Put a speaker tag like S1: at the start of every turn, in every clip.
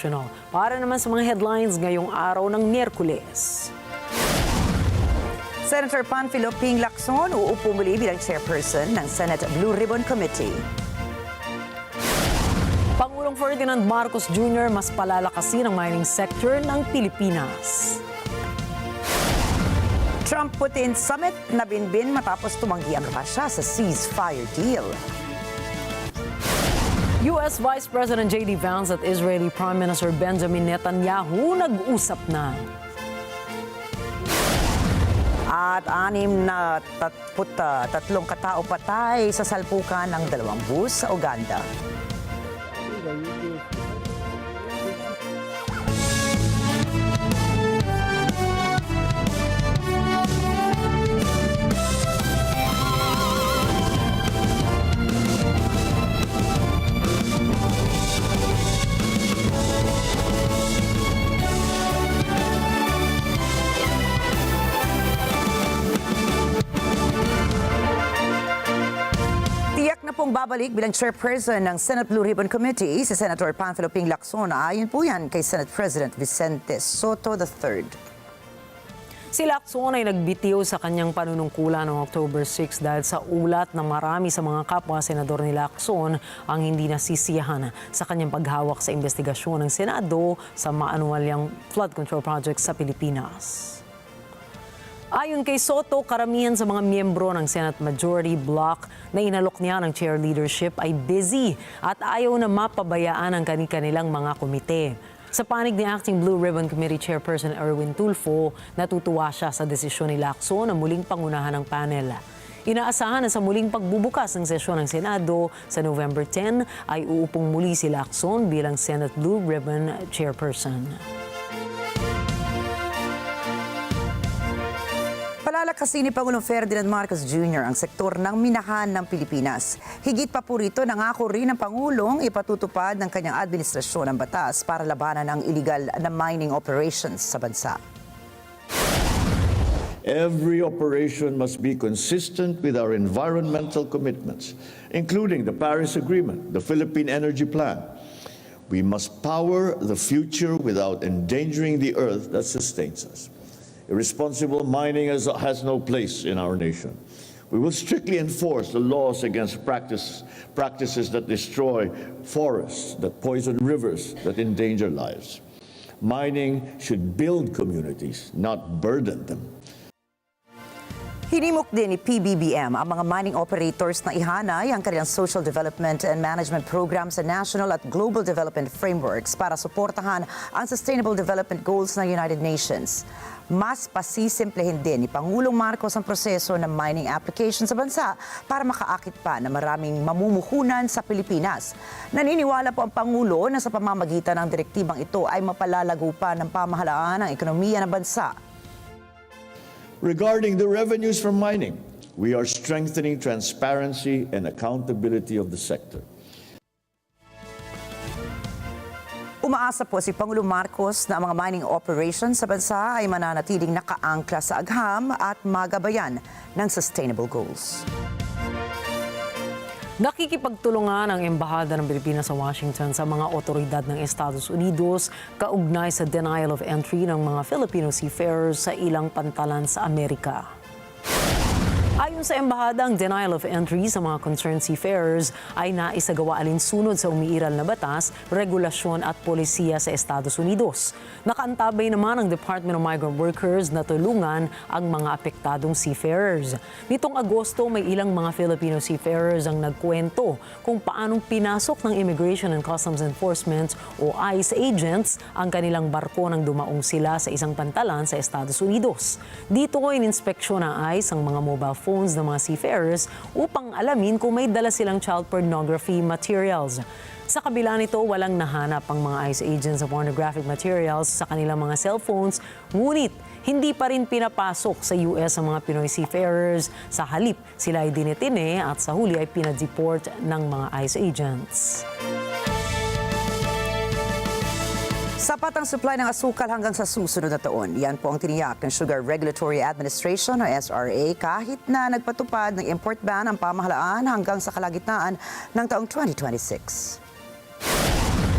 S1: National. Para naman sa mga headlines ngayong araw ng Miyerkules.
S2: Senator Panfilo Ping LACSON uupo muli bilang chairperson ng Senate Blue Ribbon Committee.
S1: Pangulong Ferdinand Marcos Jr. mas palalakasin ang mining sector ng Pilipinas.
S2: Trump-Putin Summit nabinbin matapos tumanggi ang Russia sa ceasefire deal.
S1: U.S. Vice President J.D. Vance at Israeli Prime Minister Benjamin Netanyahu nag-usap na.
S2: At 63 katao patay sa salpukan ng 2 bus sa Uganda. Pong babalik bilang chairperson ng Senate Blue Ribbon Committee si Senator Panfilo Ping LACSON. Ayon po yan kay Senate President Vicente Soto III.
S1: Si LACSON ay nagbitiw sa kanyang panunungkulan noong October 6 dahil sa ulat na marami sa mga kapwa-senador ni LACSON ang hindi nasisiyahan sa kanyang paghawak sa investigasyon ng Senado sa maanuwalyang flood control project sa Pilipinas. Ayon kay Soto, karamihan sa mga miyembro ng Senate Majority Bloc na inalok niya ng chair leadership ay busy at ayaw na mapabayaan ang kanilang mga komite. Sa panig ni Acting Blue Ribbon Committee Chairperson Erwin Tulfo, natutuwa siya sa desisyon ni LACSON na muling pangunahan ng panel. Inaasahan na sa muling pagbubukas ng sesyon ng Senado sa November 10 ay uupong muli si LACSON bilang Senate Blue Ribbon Chairperson.
S2: Palalakasin ni Pangulong Ferdinand Marcos Jr. ang sektor ng minahan ng Pilipinas. Higit pa po rito, nangako rin ng Pangulong ipatutupad ng kanyang administrasyon ang batas para labanan ang illegal na mining operations sa bansa.
S3: Every operation must be consistent with our environmental commitments, including the Paris Agreement, the Philippine Energy Plan. We must power the future without endangering the earth that sustains us. Irresponsible mining has no place in our nation. We will strictly enforce the laws against practices that destroy forests, that poison rivers, that endanger lives. Mining should build communities, not burden them.
S2: Hinimok din ni PBBM ang mga mining operators na ihanay ang kanilang social development and management program sa national at global development frameworks para suportahan ang Sustainable Development Goals ng United Nations. Mas pasisimplehin din ni Pangulong Marcos ang proseso ng mining application sa bansa para makaakit pa na maraming mamumuhunan sa Pilipinas. Naniniwala po ang Pangulo na sa pamamagitan ng direktibang ito ay mapalalago pa ng pamahalaan ang ekonomiya ng bansa.
S3: Regarding the revenues from mining, we are strengthening transparency and accountability of the sector.
S2: Umaasa po si Pangulong Marcos na ang mga mining operations sa bansa ay mananatiling nakaangkla sa agham at magabayan ng sustainable goals.
S1: Nakikipagtulungan ang Embahada ng Pilipinas sa Washington sa mga otoridad ng Estados Unidos kaugnay sa denial of entry ng mga Filipino seafarers sa ilang pantalan sa Amerika. Ayon sa Embahada, ang denial of entry sa mga concerned seafarers ay naisagawa alinsunod sa umiiral na batas, regulasyon at polisiya sa Estados Unidos. Nakaantabay naman ang Department of Migrant Workers na tulungan ang mga apektadong seafarers. Nitong Agosto, may ilang mga Filipino seafarers ang nagkwento kung paanong pinasok ng Immigration and Customs Enforcement o ICE agents ang kanilang barko nang dumaong sila sa isang pantalan sa Estados Unidos. Dito ko ininspeksyon ng ICE ang mga mobile phones ng mga seafarers upang alamin kung may dala silang child pornography materials. Sa kabila nito, walang nahanap ang mga ICE agents sa pornographic materials sa kanilang mga cellphones, ngunit hindi pa rin pinapasok sa US ang mga Pinoy seafarers. Sa halip, sila ay dinetine at sa huli ay pinadeport ng mga ICE agents.
S2: Sapat ang supply ng asukal hanggang sa susunod na taon. Yan po ang tiniyak ng Sugar Regulatory Administration o SRA kahit na nagpatupad ng import ban ang pamahalaan hanggang sa kalagitnaan ng taong 2026.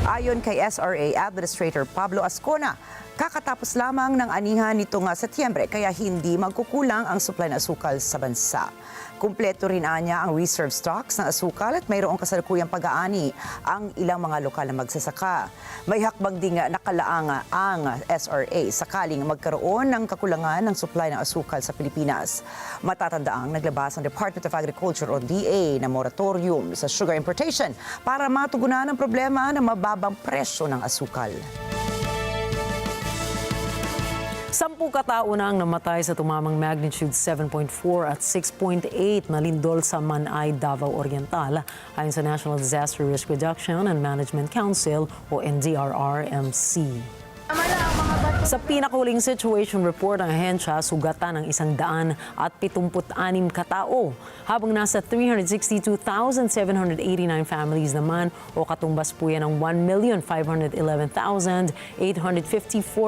S2: Ayon kay SRA Administrator Pablo Ascona, kakatapos lamang ng anihan nitong Setyembre kaya hindi magkukulang ang supply ng asukal sa bansa. Kumpleto rin anya ang reserve stocks ng asukal at mayroong kasalukuyang pag-aani ang ilang mga lokal na magsasaka. May hakbang ding nakalaang ang SRA sakaling magkaroon ng kakulangan ng supply ng asukal sa Pilipinas. Matatandaang naglabas ang Department of Agriculture o DA na moratorium sa sugar importation para matugunan ang problema ng mababang presyo ng asukal.
S1: 10 katao na ang namatay sa tumamang magnitude 7.4 at 6.8 na lindol sa Manay, Davao Oriental ayon sa National Disaster Risk Reduction and Management Council o NDRRMC. Sa pinakahuling situation report ng ahensya, sugatan ng 176 katao, habang nasa 362,789 families naman o katumbas po yan ng 1,511,854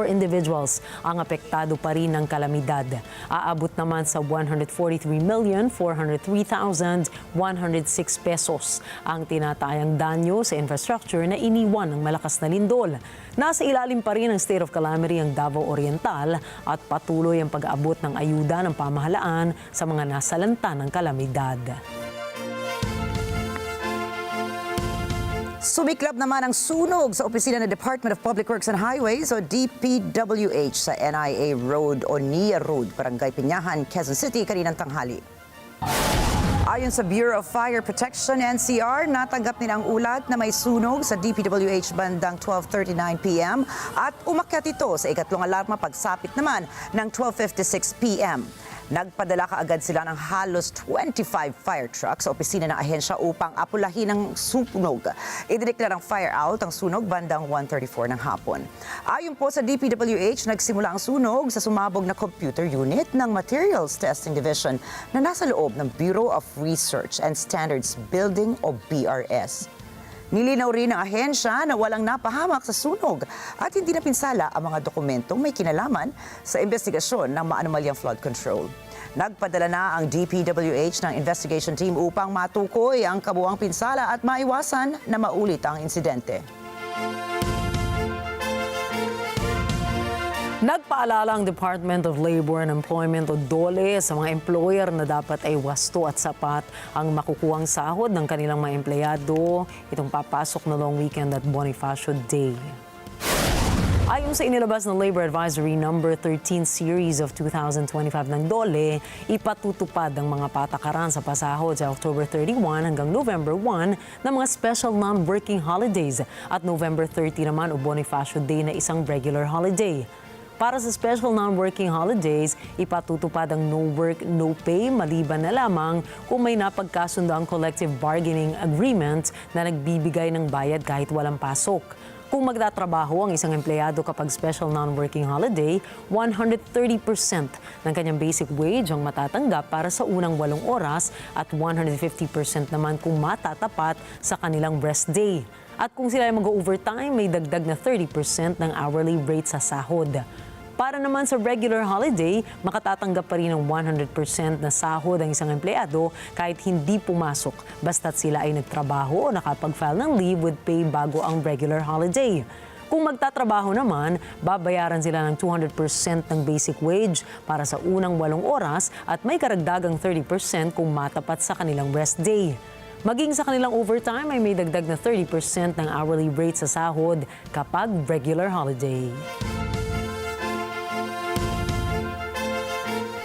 S1: individuals ang apektado pa rin ng kalamidad. Aabot naman sa 143,403,106 pesos ang tinatayang danyo sa infrastructure na iniwan ng malakas na lindol. Nasa ilalim pa rin ng state of calamity ang Davao Oriental at patuloy ang pag-aabot ng ayuda ng pamahalaan sa mga nasalanta ng kalamidad.
S2: Sumiklab naman ang sunog sa opisina ng Department of Public Works and Highways o DPWH sa NIA Road o NIA Road, Barangay Piñahan, Quezon City kaninang tanghali. Ayon sa Bureau of Fire Protection, NCR, natanggap nila ang ulat na may sunog sa DPWH bandang 12:39 p.m. at umakyat ito sa ikatlong alarma pagsapit naman ng 12:56 p.m. Nagpadala kaagad sila ng halos 25 fire trucks sa opisina ng ahensya upang apulahin ang sunog. Idineklarang fire out ang sunog bandang 1:34 ng hapon. Ayon po sa DPWH, nagsimula ang sunog sa sumabog na computer unit ng Materials Testing Division na nasa loob ng Bureau of Research and Standards Building o BRS. Nilinaw rin ng ahensya na walang napahamak sa sunog at hindi napinsala ang mga dokumentong may kinalaman sa investigasyon ng maanumalyang flood control. Nagpadala na ang DPWH ng investigation team upang matukoy ang kabuuang pinsala at maiwasan na maulit ang insidente.
S1: Nagpaalala ang Department of Labor and Employment o DOLE sa mga employer na dapat ay wasto at sapat ang makukuhang sahod ng kanilang mga empleyado itong papasok na long weekend at Bonifacio Day. Ayon sa inilabas ng Labor Advisory No. 13 Series of 2025 ng DOLE, ipatutupad ang mga patakaran sa pasahod sa October 31 hanggang November 1 ng mga special non-working holidays at November 30 naman o Bonifacio Day na isang regular holiday. Para sa special non-working holidays, ipatutupad ang no work, no pay maliban na lamang kung may napagkasundo ang collective bargaining agreement na nagbibigay ng bayad kahit walang pasok. Kung magtatrabaho ang isang empleyado kapag special non-working holiday, 130% ng kanyang basic wage ang matatanggap para sa unang 8 oras at 150% naman kung matatapat sa kanilang rest day. At kung sila ay mag-overtime, may dagdag na 30% ng hourly rate sa sahod. Para naman sa regular holiday, makatatanggap pa rin ng 100% na sahod ang isang empleyado kahit hindi pumasok basta't sila ay nagtrabaho o nakapag-file ng leave with pay bago ang regular holiday. Kung magtatrabaho naman, babayaran sila ng 200% ng basic wage para sa unang 8 oras at may karagdagang 30% kung matapat sa kanilang rest day. Maging sa kanilang overtime ay may dagdag na 30% ng hourly rate sa sahod kapag regular holiday.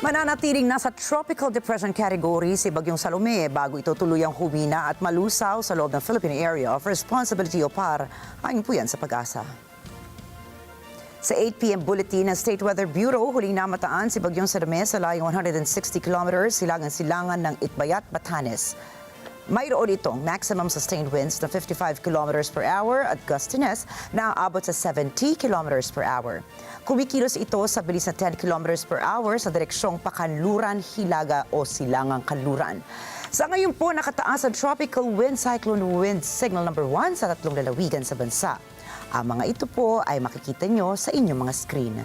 S2: Mananatiling nasa tropical depression category si Bagyong Salome bago ito tuluyang humina at malusaw sa loob ng Philippine Area of Responsibility o PAR. Ayon po yan sa Pag-asa. Sa 8 p.m. bulletin ng State Weather Bureau, huling namataan si Bagyong Salome sa layong 160 kilometers silangan-silangan ng Itbayat, Batanes. Mayroon itong maximum sustained winds na 55 kilometers per hour at gustiness na aabot sa 70 kilometers per hour. Kumikilos ito sa bilis na 10 kilometers per hour sa direksyong Pakanluran, Hilaga o Silangang Kanluran. Sa ngayon po, nakataas ang Tropical Wind Cyclone Wind Signal No. 1 sa 3 lalawigan sa bansa. Ang mga ito po ay makikita nyo sa inyong mga screen.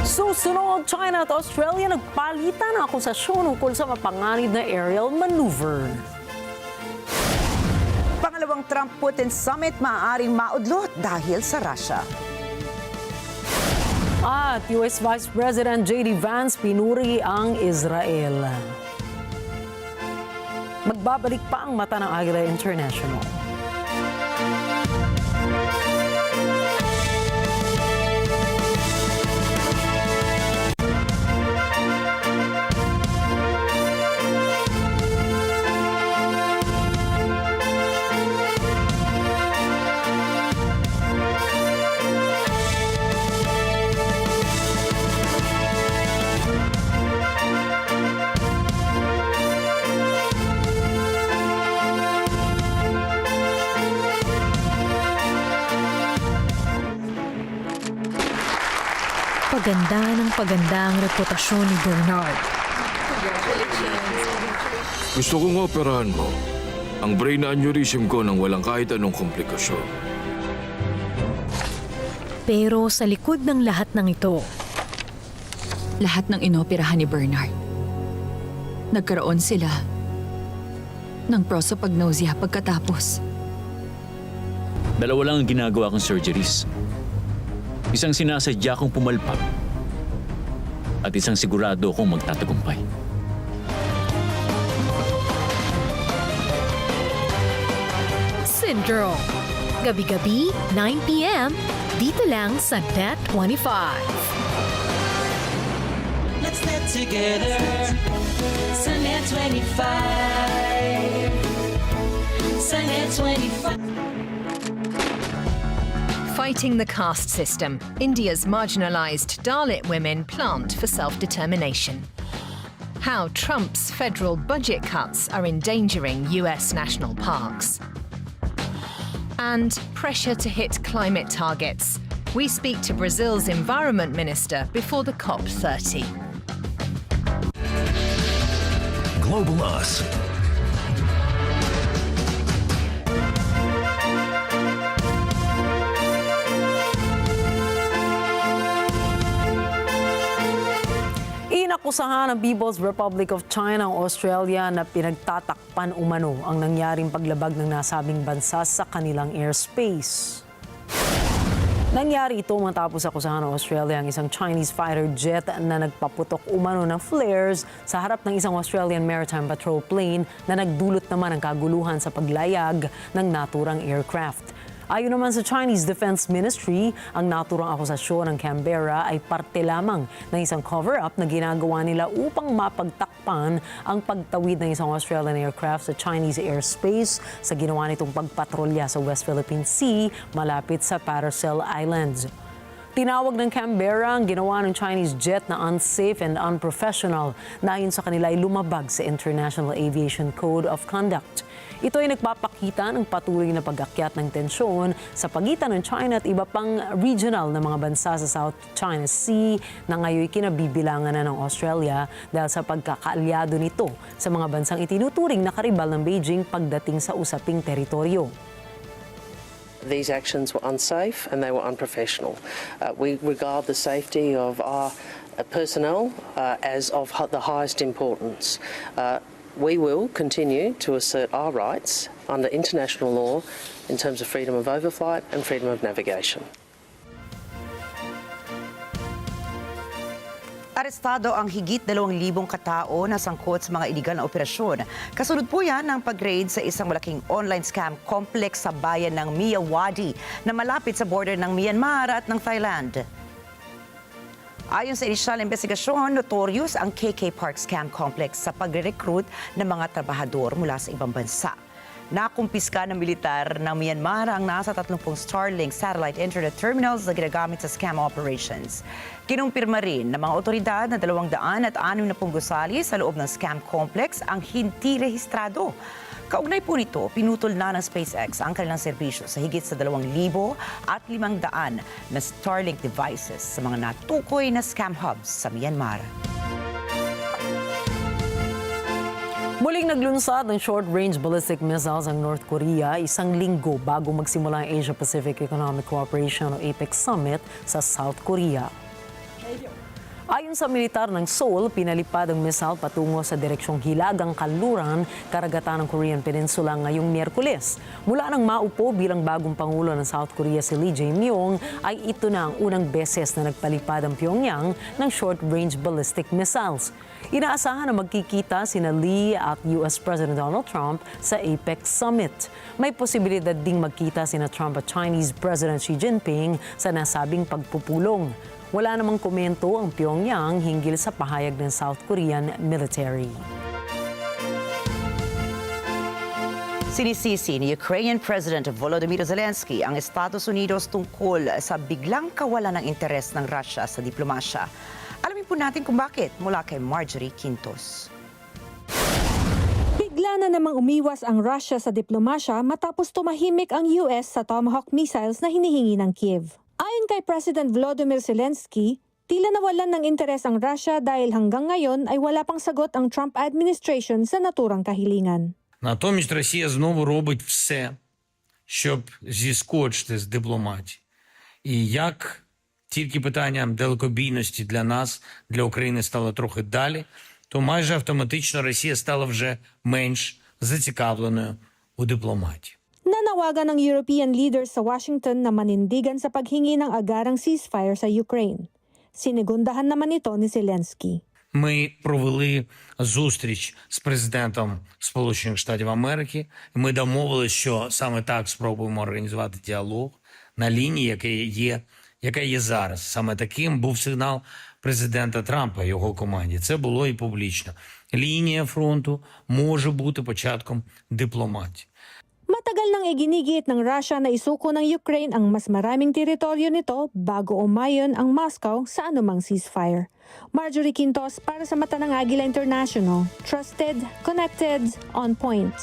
S1: Susunod, China at Australia nagpalitan ng akusasyon ukol sa mapanganib na aerial maneuver.
S2: Pangalawang Trump-Putin summit maaaring maudlot dahil sa Russia.
S1: At US Vice President J.D. Vance pinuri ang Israel. Magbabalik pa ang mata ng Agila International.
S4: Paganda ang reputasyon ni Bernard.
S5: Gusto kong operahan mo ang brain aneurysm ko nang walang kahit anong komplikasyon.
S4: Pero sa likod ng lahat ng ito,
S6: Lahat ng inoperahan ni Bernard. Nagkaroon sila ng prosopagnosia pagkatapos.
S7: Dalawa lang ang ginagawa kong surgeries. Isang sinasadya kong pumalpak at isang sigurado kong magtatagumpay.
S4: Syndrome. Gabi-gabi, 9 p.m. Dito lang sa Net 25.
S8: Let's net together. Sunnet 25. Sunnet 25.
S9: Fighting the caste system, India's marginalized Dalit women plant for self-determination. How Trump's federal budget cuts are endangering US national parks. And pressure to hit climate targets. We speak to Brazil's environment minister before the COP30.
S10: Global Us.
S1: Inakusahan ng People's Republic of China ang Australia na pinagtatakpan umano ang nangyaring paglabag ng nasabing bansa sa kanilang airspace. Nangyari ito matapos akusahan ng Australia ang isang Chinese fighter jet na nagpaputok umano ng flares sa harap ng isang Australian Maritime Patrol plane na nagdulot naman ng kaguluhan sa paglayag ng naturang aircraft. Ayon naman sa Chinese Defense Ministry, ang naturang akusasyon ng Canberra ay parte lamang ng isang cover-up na ginagawa nila upang mapagtakpan ang pagtawid ng isang Australian aircraft sa Chinese airspace sa ginawa nitong pagpatrolya sa West Philippine Sea malapit sa Paracel Islands. Tinawag ng Canberra ang ginawa ng Chinese jet na unsafe and unprofessional na ayon sa kanila ay lumabag sa International Aviation Code of Conduct. Ito ay nagpapakita ng patuloy na pag-akyat ng tensyon sa pagitan ng China at iba pang regional na mga bansa sa South China Sea na ngayon kinabibilangan na ng Australia dahil sa pagkakaalyado nito sa mga bansang itinuturing na karibal ng Beijing pagdating sa usaping teritoryo.
S11: These actions were unsafe and they were unprofessional. We regard the safety of our personnel as of the highest importance. We will continue to assert our rights under international law in terms of freedom of overflight and freedom of navigation.
S2: Arestado ang higit 2,000 katao na sangkot sa mga iligal na operasyon. Kasunod po yan ng pag-raid sa isang malaking online scam complex sa bayan ng Miyawadi na malapit sa border ng Myanmar at ng Thailand. Ayon sa inisyal na investigasyon, notorious ang KK Park Scam Complex sa pagre-recruit ng mga trabahador mula sa ibang bansa. Nakumpiska ng militar ng Myanmar ang nasa 30 Starlink satellite internet terminals na ginagamit sa scam operations. Kinumpirma rin ng mga otoridad na 260 gusali sa loob ng scam complex ang hindi rehistrado. Kaugnay po nito, pinutol na ng SpaceX ang kanilang serbisyo sa higit sa 2,500 na Starlink devices sa mga natukoy na scam hubs sa Myanmar.
S1: Muling naglunsad ng short-range ballistic missiles ang North Korea isang linggo bago magsimula ang Asia-Pacific Economic Cooperation o APEC Summit sa South Korea. Ayon sa militar ng Seoul, pinalipad ang missile patungo sa direksyong Hilagang Kanluran, karagatan ng Korean Peninsula ngayong Miyerkules. Mula nang maupo bilang bagong Pangulo ng South Korea si Lee Jae-myung, ay ito na ang unang beses na nagpalipad ang Pyongyang ng short-range ballistic missiles. Inaasahan na magkikita sina Lee at US President Donald Trump sa APEC Summit. May posibilidad ding magkita sina Trump at Chinese President Xi Jinping sa nasabing pagpupulong. Wala namang komento ang Pyongyang hinggil sa pahayag ng South Korean military.
S2: Sinisisi ni Ukrainian President Volodymyr Zelensky ang Estados Unidos tungkol sa biglang kawalan ng interes ng Russia sa diplomasya. Alamin po natin kung bakit mula kay Marjorie Quintos.
S12: Bigla na namang umiwas ang Russia sa diplomasya matapos tumahimik ang US sa Tomahawk missiles na hinihingi ng Kiev. Ayon kay President Volodymyr Zelensky, tila nawalan ng interes ang Russia dahil hanggang ngayon ay wala pang sagot ang Trump administration sa naturang kahilingan.
S13: Натомість Росія знову робить все, щоб зіскочити з дипломатії. І як тільки питання далекобійності для нас, для України стало трохи далі, то майже автоматично Росія стала вже менш зацікавленою у дипломатії.
S12: Nanawagan ng European leaders sa Washington na manindigan sa paghingi ng agarang ceasefire sa Ukraine. Sinigundahan naman ito ni Zelensky.
S13: Ми провели зустріч з президентом Сполучених Штатів Америки. Ми домовилися, що саме так спробуємо організувати діалог на лінії, яка є зараз. Саме таким був сигнал президента Трампа і його команді. Це було і публічно. Лінія фронту може бути початком дипломатії.
S12: Matagal nang iginigit ng Russia na isuko ng Ukraine ang mas maraming teritoryo nito bago umayon ang Moscow sa anumang ceasefire. Marjorie Quintos para sa Mata ng Agila International. Trusted, connected, on point.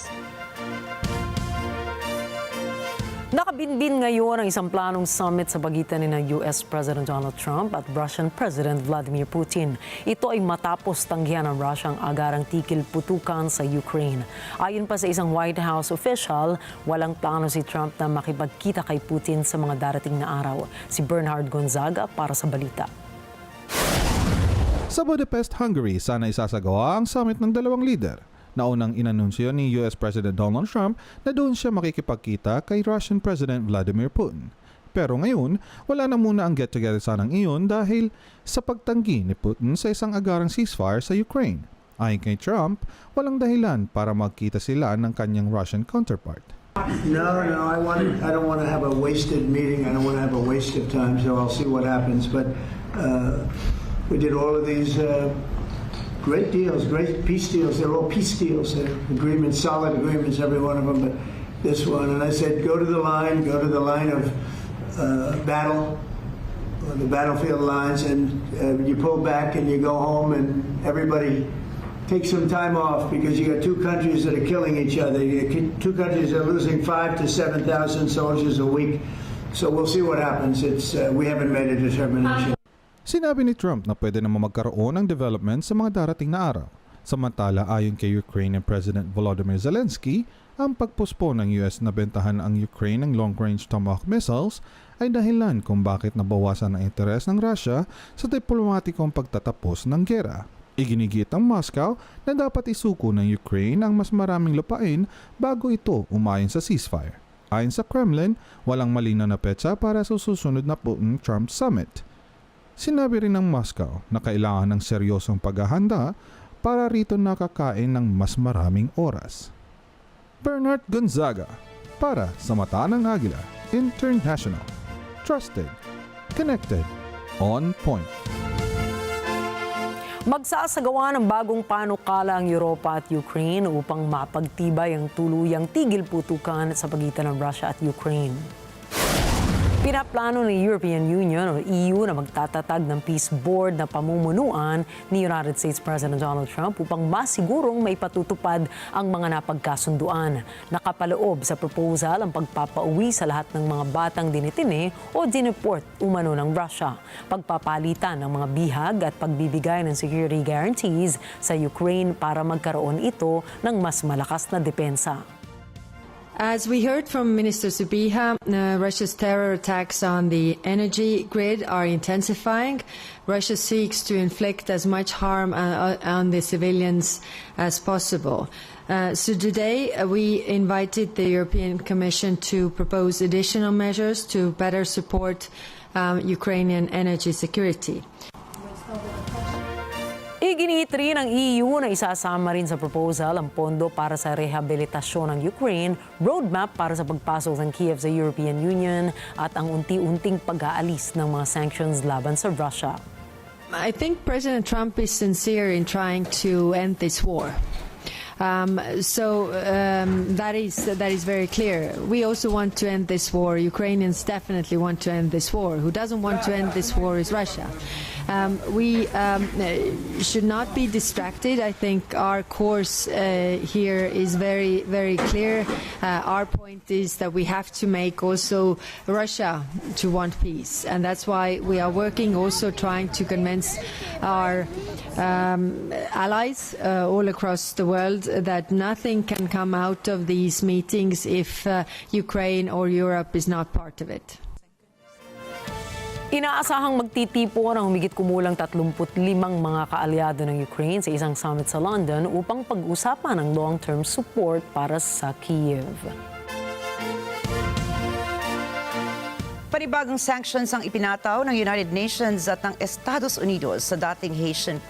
S1: Nakabinbin ngayon ang isang planong summit sa pagitan ni US President Donald Trump at Russian President Vladimir Putin. Ito ay matapos tanggihan ng Russia ang agarang tikil putukan sa Ukraine. Ayon pa sa isang White House official, walang plano si Trump na makipagkita kay Putin sa mga darating na araw. Si Bernhard Gonzaga para sa balita.
S14: Sa Budapest, Hungary, sana isasagawa ang summit ng dalawang lider. Naunang inanunsyo ni US President Donald Trump na doon siya makikipagkita kay Russian President Vladimir Putin. Pero ngayon, wala na muna ang get-together sanang iyon dahil sa pagtanggi ni Putin sa isang agarang ceasefire sa Ukraine. Ayon kay Trump, walang dahilan para magkita sila ng kanyang Russian counterpart.
S15: No, I don't want to have a wasted meeting. I don't want to have a waste of time, so I'll see what happens. But we did all of these great deals, great peace deals. They're all peace deals. They're agreements, solid agreements, every one of them. But this one, and I said, go to the line of battle, the battlefield lines, and you pull back and you go home, and everybody take some time off because you got two countries that are killing each other. Two countries that are losing 5,000 to 7,000 soldiers a week. So we'll see what happens. We haven't made a determination.
S14: Sinabi ni Trump na pwede naman magkaroon ng development sa mga darating na araw. Samantala, ayon kay Ukrainian President Volodymyr Zelensky, ang pagpospon ng US na bentahan ang Ukraine ng long-range Tomahawk missiles ay dahilan kung bakit nabawasan ang interes ng Russia sa diplomatikong pagtatapos ng gera. Iginigit ang Moscow na dapat isuko ng Ukraine ang mas maraming lupain bago ito umayon sa ceasefire. Ayon sa Kremlin, walang malinaw na petsa para sa susunod na Putin-Trump summit. Sinabi rin ng Moscow na kailangan ng seryosong paghahanda para rito nakakain ng mas maraming oras. Bernhard Gonzaga para sa Mata ng Agila International. Trusted, connected, on point.
S1: Magsasagawa ng bagong panukala ang Europa at Ukraine upang mapagtibay ang tuluyang tigil putukan sa pagitan ng Russia at Ukraine. Pinaplano ng European Union o EU na magtatatag ng peace board na pamumunuan ni United States President Donald Trump upang masigurong may patutupad ang mga napagkasunduan. Nakapaloob sa proposal ang pagpapauwi sa lahat ng mga batang dinitini o dineport umano ng Russia, pagpapalitan ng mga bihag at pagbibigay ng security guarantees sa Ukraine para magkaroon ito ng mas malakas na depensa.
S16: As we heard from Minister Subiha, Russia's terror attacks on the energy grid are intensifying. Russia seeks to inflict as much harm on the civilians as possible. So today we invited the European Commission to propose additional measures to better support Ukrainian energy security.
S1: Iginiit rin ng EU na isasama rin sa proposal ang pondo para sa rehabilitasyon ng Ukraine, roadmap para sa pagpasok ng Kiev sa European Union at ang unti-unting pag-aalis ng mga sanctions laban sa Russia.
S16: I think President Trump is sincere in trying to end this war. That is very clear. We also want to end this war. Ukrainians definitely want to end this war. Who doesn't want to end this war is Russia. We should not be distracted. I think our course here is very, very clear. Our point is that we have to make also Russia to want peace. And that's why we are working, also trying to convince our allies all across the world that nothing can come out of these meetings if Ukraine or Europe is not part of it.
S1: Inaasahang magtitipon ang humigit kumulang 35 mga kaalyado ng Ukraine sa isang summit sa London upang pag-usapan ang long-term support para sa Kiev.
S2: Panibagong sanctions ang ipinataw ng United Nations at ng Estados Unidos sa dating Haitian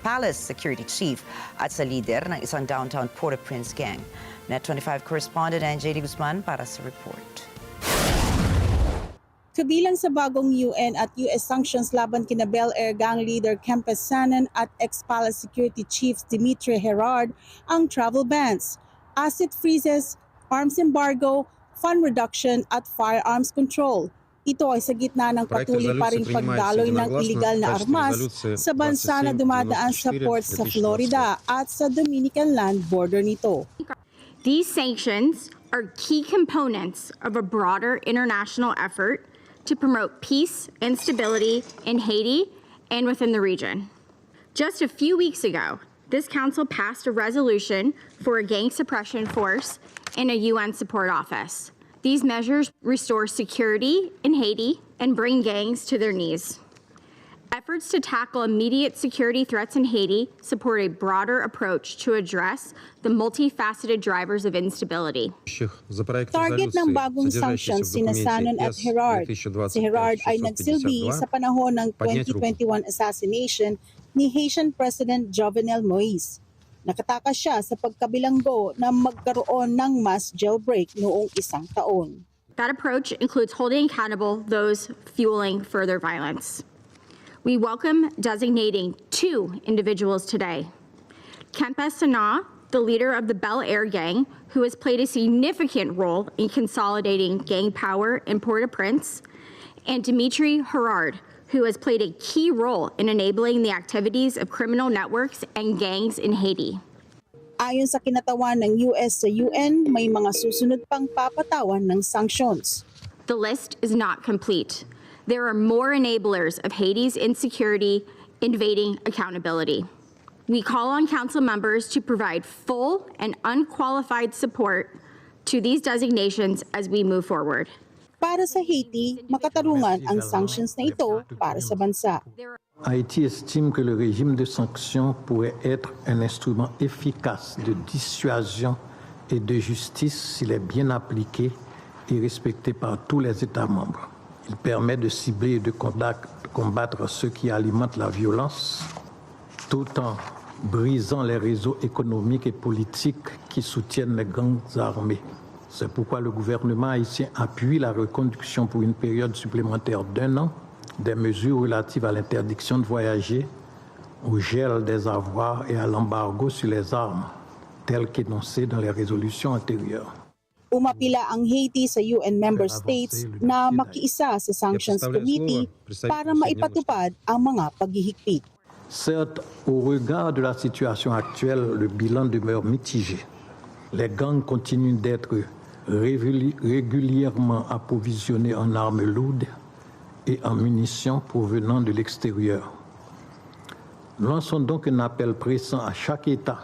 S2: Palace Security Chief at sa leader ng isang downtown Port-au-Prince gang. Net 25 correspondent NJ Guzman para sa report.
S17: Kabilang sa bagong UN at US sanctions laban kina Bel Air gang leader Kempes Sanan at ex-Palace Security Chiefs Dimitri Herard ang travel bans, asset freezes, arms embargo, fund reduction at firearms control. Ito ay sa gitna ng patuloy pa ring pagdaloy ng iligal na armas sa bansa na dumadaan sa port sa Florida at sa Dominican land border nito.
S18: These sanctions are key components of a broader international effort to promote peace and stability in Haiti and within the region. Just a few weeks ago, this council passed a resolution for a gang suppression force and a UN support office. These measures restore security in Haiti and bring gangs to their knees. Efforts to tackle immediate security threats in Haiti support a broader approach to address the multifaceted drivers of instability.
S17: Target ng bagong sanctions sina Sanon at Herard. Si Herard ay nagsilbi sa panahon ng 2021 assassination ni Haitian President Jovenel Moïse. Nakatakas siya sa pagkabilanggo na magkaroon ng mass jailbreak noong isang taon.
S18: That approach includes holding accountable those fueling further violence. We welcome designating 2 individuals today. Kempes Sanan, the leader of the Bel Air gang, who has played a significant role in consolidating gang power in Port-au-Prince, and Dimitri Herard, who has played a key role in enabling the activities of criminal networks and gangs in Haiti.
S17: Ayon sa kinatawan ng US sa UN, may mga susunod pang papatawan ng sanctions.
S18: The list is not complete. There are more enablers of Haiti's insecurity invading accountability. We call on council members to provide full and unqualified support to these designations as we move forward.
S17: Para sa Haiti, makatarungan ang sanctions na ito para sa bansa.
S19: Haïti estime que le régime de sanctions pourrait être un instrument efficace de dissuasion et de justice s'il est bien appliqué et respecté par tous les États membres. Il permet de cibler et de combattre ceux qui alimentent la violence, tout en brisant les réseaux économiques et politiques qui soutiennent les gangs armés. C'est pourquoi le gouvernement haïtien appuie la reconduction pour une période supplémentaire d'1 an des mesures relatives à l'interdiction de voyager, au gel des avoirs et à l'embargo sur les armes, tels qu'énoncés dans les résolutions antérieures.
S17: Umapila ang Haiti sa UN member states na makiisa sa Sanctions Committee para maipatupad ang mga paghihigpit.
S19: Certes, au regard de la situation actuelle, le bilan demeure mitigé. Les gangs continuent d'être régulièrement approvisionnés en armes lourdes et en munitions provenant de l'extérieur. Lançons donc un appel pressant à chaque État,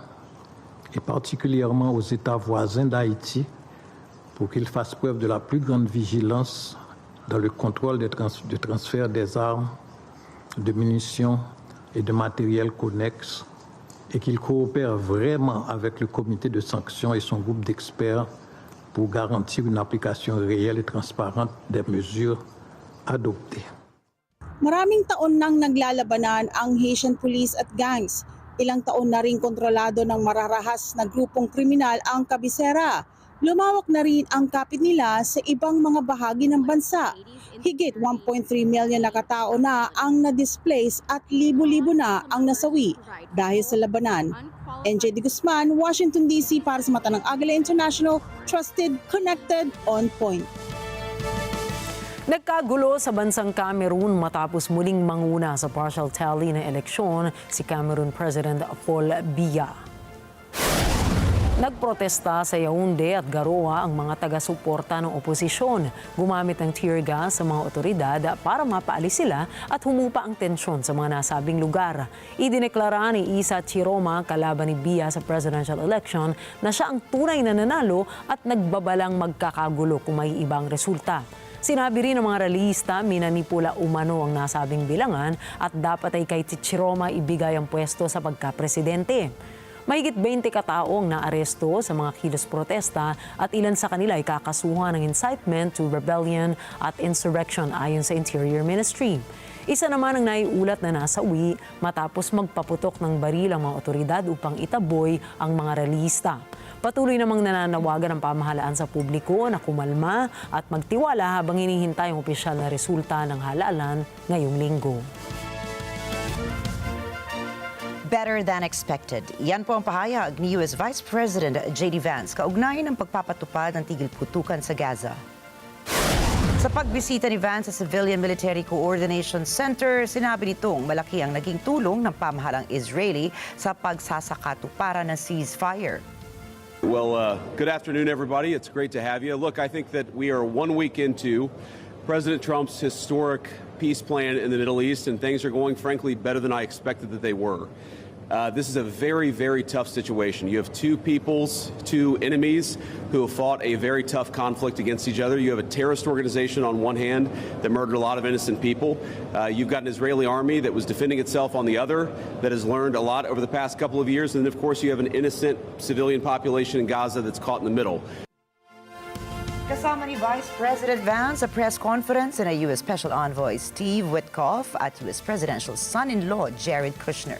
S19: et particulièrement aux États voisins d'Haïti, pour qu'il fasse preuve de la plus grande vigilance dans le contrôle du transfert des armes, de munitions et de matériel connexe et qu'il coopère vraiment avec le comité de sanctions et son groupe d'experts pour garantir une application réelle et transparente des mesures adoptées.
S17: Maraming taon nang naglalabanan ang Haitian police at gangs. Ilang taon na rin kontrolado ng mararahas na grupong kriminal ang kabisera. Lumawak na rin ang kapit nila sa ibang mga bahagi ng bansa. Higit 1.3 million na katao na ang na-displace at libo-libo na ang nasawi dahil sa labanan. NJ De Guzman, Washington DC para sa mata ng Agila International, trusted, connected, on point.
S1: Nagkagulo sa bansang Cameroon matapos muling manguna sa partial tally ng eleksyon si Cameroon President Paul Biya. Nagprotesta sa Yaounde at Garoa ang mga taga-suporta ng oposisyon. Gumamit ng tear gas sa mga otoridad para mapaalis sila at humupa ang tensyon sa mga nasabing lugar. Idineklara ni Isa Chiroma, kalaban ni Biya sa presidential election, na siya ang tunay na nanalo at nagbabalang magkakagulo kung may ibang resulta. Sinabi rin ng mga rallyista, minanipula umano ang nasabing bilangan at dapat ay kay Chiroma ibigay ang pwesto sa pagka-presidente. Mahigit 20 kataong naaresto sa mga kilos protesta at ilan sa kanila ay kakasuhan ng incitement to rebellion at insurrection ayon sa Interior Ministry. Isa naman ang naiulat na nasawi matapos magpaputok ng baril ang mga otoridad upang itaboy ang mga rallyista. Patuloy namang nananawagan ang pamahalaan sa publiko na kumalma at magtiwala habang hinihintay ang opisyal na resulta ng halalan ngayong linggo.
S2: Better than expected. Yan po ang pahayag ni US Vice President J.D. Vance kaugnay ng pagpapatupad ng tigil putukan sa Gaza. Sa pagbisita ni Vance sa Civilian Military Coordination Center, sinabi nitong malaki ang naging tulong ng pamahalang Israeli sa pagsasakatuparan ng ceasefire.
S20: Well, good afternoon, everybody. It's great to have you. Look, I think that we are 1 week into President Trump's historic peace plan in the Middle East, and things are going, frankly, better than I expected that they were. This is a very, very tough situation. You have two peoples, two enemies who have fought a very tough conflict against each other. You have a terrorist organization on one hand that murdered a lot of innocent people. You've got an Israeli army that was defending itself on the other that has learned a lot over the past couple of years. And of course, you have an innocent civilian population in Gaza that's caught in the middle.
S2: Kasama ni Vice President Vance sa press conference na U.S. Special Envoy Steve Witkoff at U.S. Presidential son-in-law Jared Kushner.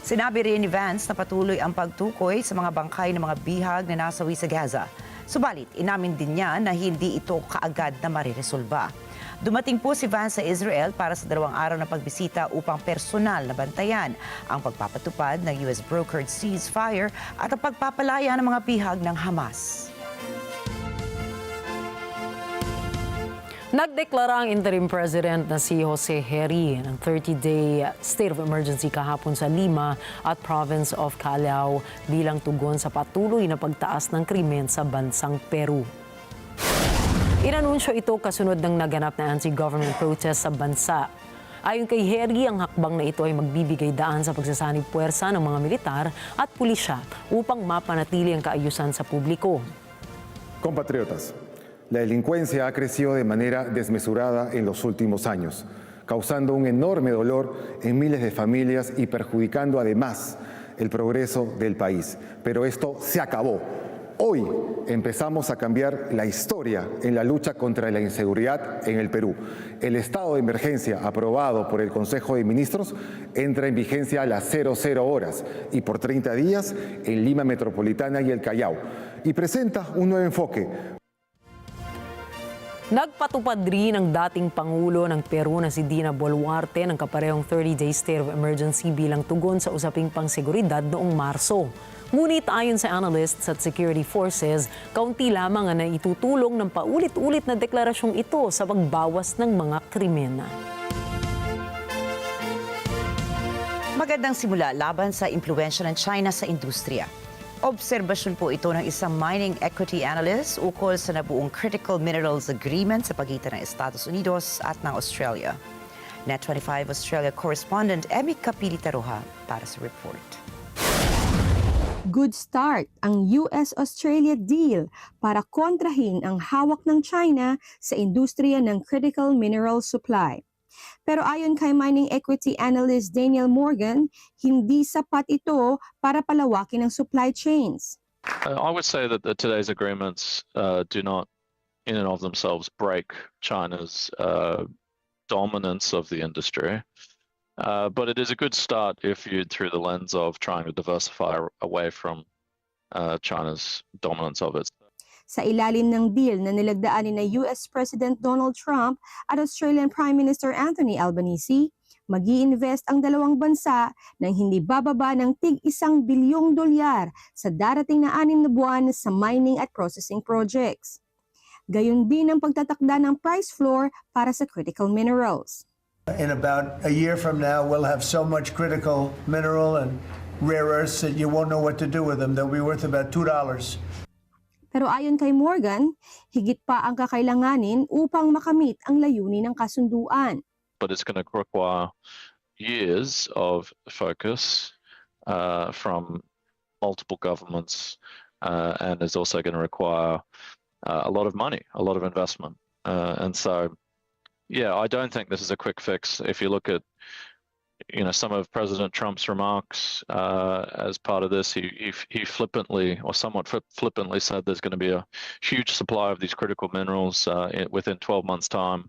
S2: Sinabi rin ni Vance na patuloy ang pagtukoy sa mga bangkay ng mga bihag na nasawi sa Gaza. Subalit, inamin din niya na hindi ito kaagad na mariresolba. Dumating po si Vance sa Israel para sa 2 araw na pagbisita upang personal na bantayan ang pagpapatupad ng US brokered ceasefire at ang pagpapalaya ng mga bihag ng Hamas.
S1: Nagdeklara ang interim president na si Jose Heri ng 30-day state of emergency kahapon sa Lima at province of Callao bilang tugon sa patuloy na pagtaas ng krimen sa bansang Peru. Inanunsyo ito kasunod ng naganap na anti-government protest sa bansa. Ayon kay Heri, ang hakbang na ito ay magbibigay daan sa pagsasanib puwersa ng mga militar at pulisya upang mapanatili ang kaayusan sa publiko.
S21: Compatriotas, la delincuencia ha crecido de manera desmesurada en los últimos años, causando un enorme dolor en miles de familias y perjudicando además el progreso del país. Pero esto se acabó. Hoy empezamos a cambiar la historia en la lucha contra la inseguridad en el Perú. El estado de emergencia aprobado por el Consejo de Ministros entra en vigencia a las 00 horas y por 30 días en Lima Metropolitana y el Callao y presenta un nuevo enfoque.
S1: Nagpatupad rin ang dating Pangulo ng Peru na si Dina Boluarte ng kaparehong 30-day state of emergency bilang tugon sa usaping pangseguridad noong Marso. Ngunit ayon sa analysts at security forces, kaunti lamang ang naitutulong ng paulit-ulit na deklarasyong ito sa pagbawas ng mga krimen.
S2: Magandang simula laban sa impluwensya ng China sa industriya. Obserbasyon po ito ng isang mining equity analyst ukol sa nabuong Critical Minerals Agreement sa pagitan ng Estados Unidos at ng Australia. Net25 Australia correspondent Emmy Kapilitaroha para sa report.
S3: Good start ang US-Australia deal para kontrahin ang hawak ng China sa industriya ng critical mineral supply. Pero ayon kay mining equity analyst Daniel Morgan, hindi sapat ito para palawakin ang supply chains.
S22: I would say that today's agreements do not in and of themselves break China's dominance of the industry. But it is a good start if viewed through the lens of trying to diversify away from China's dominance of it.
S3: Sa ilalim ng deal na nilagdaan ni US President Donald Trump at Australian Prime Minister Anthony Albanese, mag-i-invest ang dalawang bansa ng hindi bababa ng tig-1 bilyong dolyar sa darating na 6 na buwan sa mining at processing projects. Gayon din ang pagtatakda ng price floor para sa critical minerals.
S15: In about a year from now, we'll have so much critical mineral and rare earths that you won't know what to do with them. They'll be worth about $2.
S3: Pero ayon kay Morgan, higit pa ang kakailanganin upang makamit ang layunin ng kasunduan.
S22: But it's going to require years of focus from multiple governments and is also going to require a lot of money, a lot of investment. And so, yeah, I don't think this is a quick fix. If you look at, some of President Trump's remarks as part of this, he flippantly or somewhat flippantly said there's going to be a huge supply of these critical minerals within 12 months' time,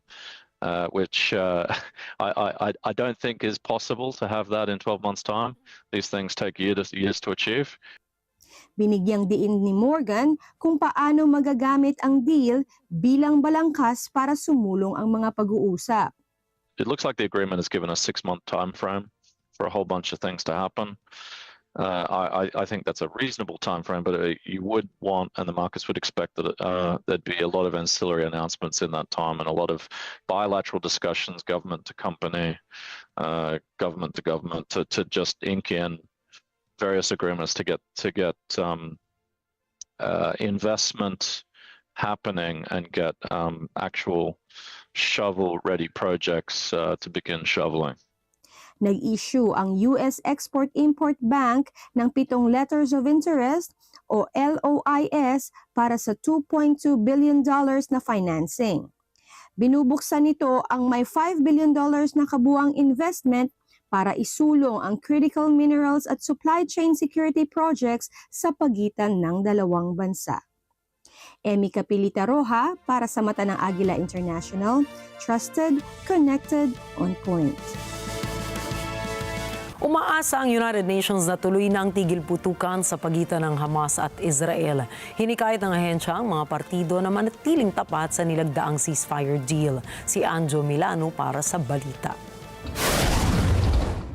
S22: which I don't think is possible to have that in 12 months' time. These things take years to achieve.
S3: Binigyang diin ni Morgan kung paano magagamit ang deal bilang balangkas para sumulong ang mga pag-uusap.
S22: It looks like the agreement has given a 6-month time frame for a whole bunch of things to happen. I think that's a reasonable time frame, but you would want, and the markets would expect that there'd be a lot of ancillary announcements in that time and a lot of bilateral discussions, government to company, government to government, to just ink in various agreements to get investment happening and get actual shovel-ready projects to begin shoveling.
S3: Nag-issue ang US Export-Import Bank ng 7 letters of interest o LOIs para sa $2.2 billion na financing. Binubuksan nito ang may $5 billion na kabuang investment para isulong ang critical minerals at supply chain security projects sa pagitan ng dalawang bansa. Emi Capilita Roja para sa Mata ng Agila International, trusted, connected, on point.
S1: Umaasa ang United Nations na tuloy na ang tigil putukan sa pagitan ng Hamas at Israel. Hinikayat ng ahensya ang mga partido na manatiling tapat sa nilagdaang ceasefire deal. Si Anjo Milano para sa balita.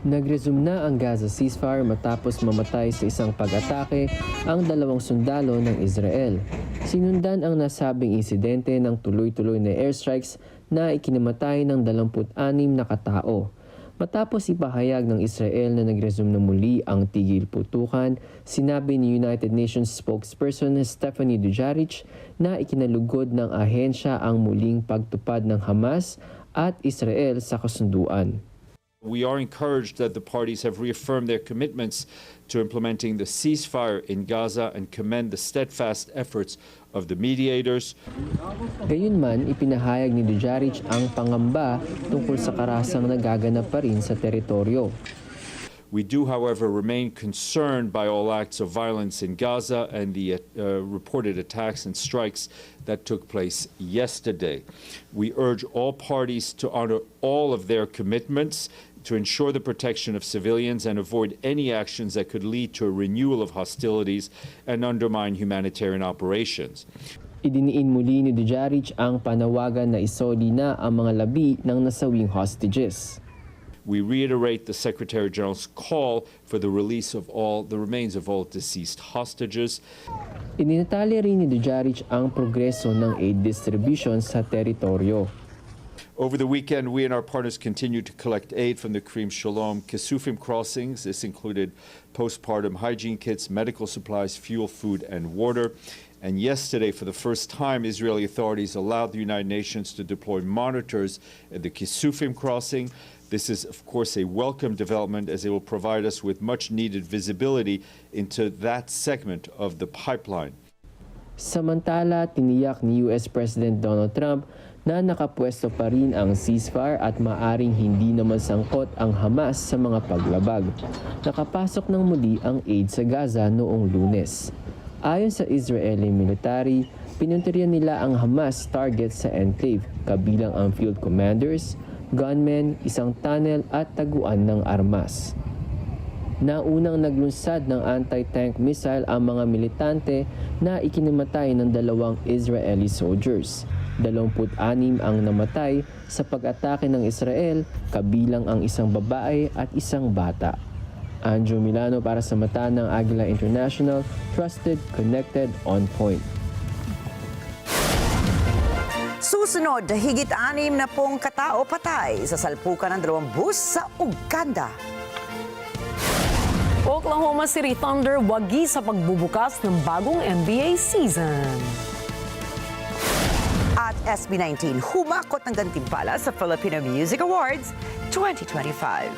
S23: Nag-resume na ang Gaza ceasefire matapos mamatay sa isang pag-atake ang 2 sundalo ng Israel. Sinundan ang nasabing insidente ng tuloy-tuloy na airstrikes na ikinamatay ng 26 na katao. Matapos ipahayag ng Israel na nag-resume na muli ang tigil putukan, sinabi ni United Nations spokesperson Stephanie Dujarric na ikinalugod ng ahensya ang muling pagtupad ng Hamas at Israel sa kasunduan.
S24: We are encouraged that the parties have reaffirmed their commitments to implementing the ceasefire in Gaza and commend the steadfast efforts of the mediators.
S23: Gayunman, ipinahayag ni Dujarric ang pangamba tungkol sa karasang nagaganap pa rin sa teritoryo.
S24: We do, however, remain concerned by all acts of violence in Gaza and the reported attacks and strikes that took place yesterday. We urge all parties to honor all of their commitments to ensure the protection of civilians and avoid any actions that could lead to a renewal of hostilities and undermine humanitarian operations.
S23: Idiniin muli ni Dujarric ang panawagan na isoli na ang mga labi ng nasawing hostages.
S24: We reiterate the Secretary General's call for the release of all the remains of all deceased hostages.
S23: Ininatali rin ni Dujarric ang progreso ng aid distribution sa teritoryo.
S24: Over the weekend, we and our partners continued to collect aid from the Kareem Shalom Kisufim crossings. This included postpartum hygiene kits, medical supplies, fuel, food, and water. And yesterday, for the first time, Israeli authorities allowed the United Nations to deploy monitors at the Kisufim crossing. This is, of course, a welcome development as it will provide us with much needed visibility into that segment of the pipeline.
S23: Samantala, tiniyak ni US President Donald Trump na nakapwesto pa rin ang ceasefire at maaring hindi naman sangkot ang Hamas sa mga paglabag. Nakapasok ng muli ang aid sa Gaza noong Lunes. Ayon sa Israeli military, pinuntiryan nila ang Hamas targets sa enclave, kabilang ang field commanders, gunmen, isang tunnel at taguan ng armas. Naunang naglunsad ng anti-tank missile ang mga militante na ikinimatay ng 2 Israeli soldiers. 26 ang namatay sa pag-atake ng Israel, kabilang ang isang babae at isang bata. Andrew Milano para sa mata ng Agila International, trusted, connected, on point.
S2: Susunod, higit 60 katao patay sa salpukan ng 2 bus sa Uganda.
S1: Oklahoma City Thunder wagi sa pagbubukas ng bagong NBA season.
S2: At SB19 humakot ng gantimpala sa Filipino Music Awards 2025.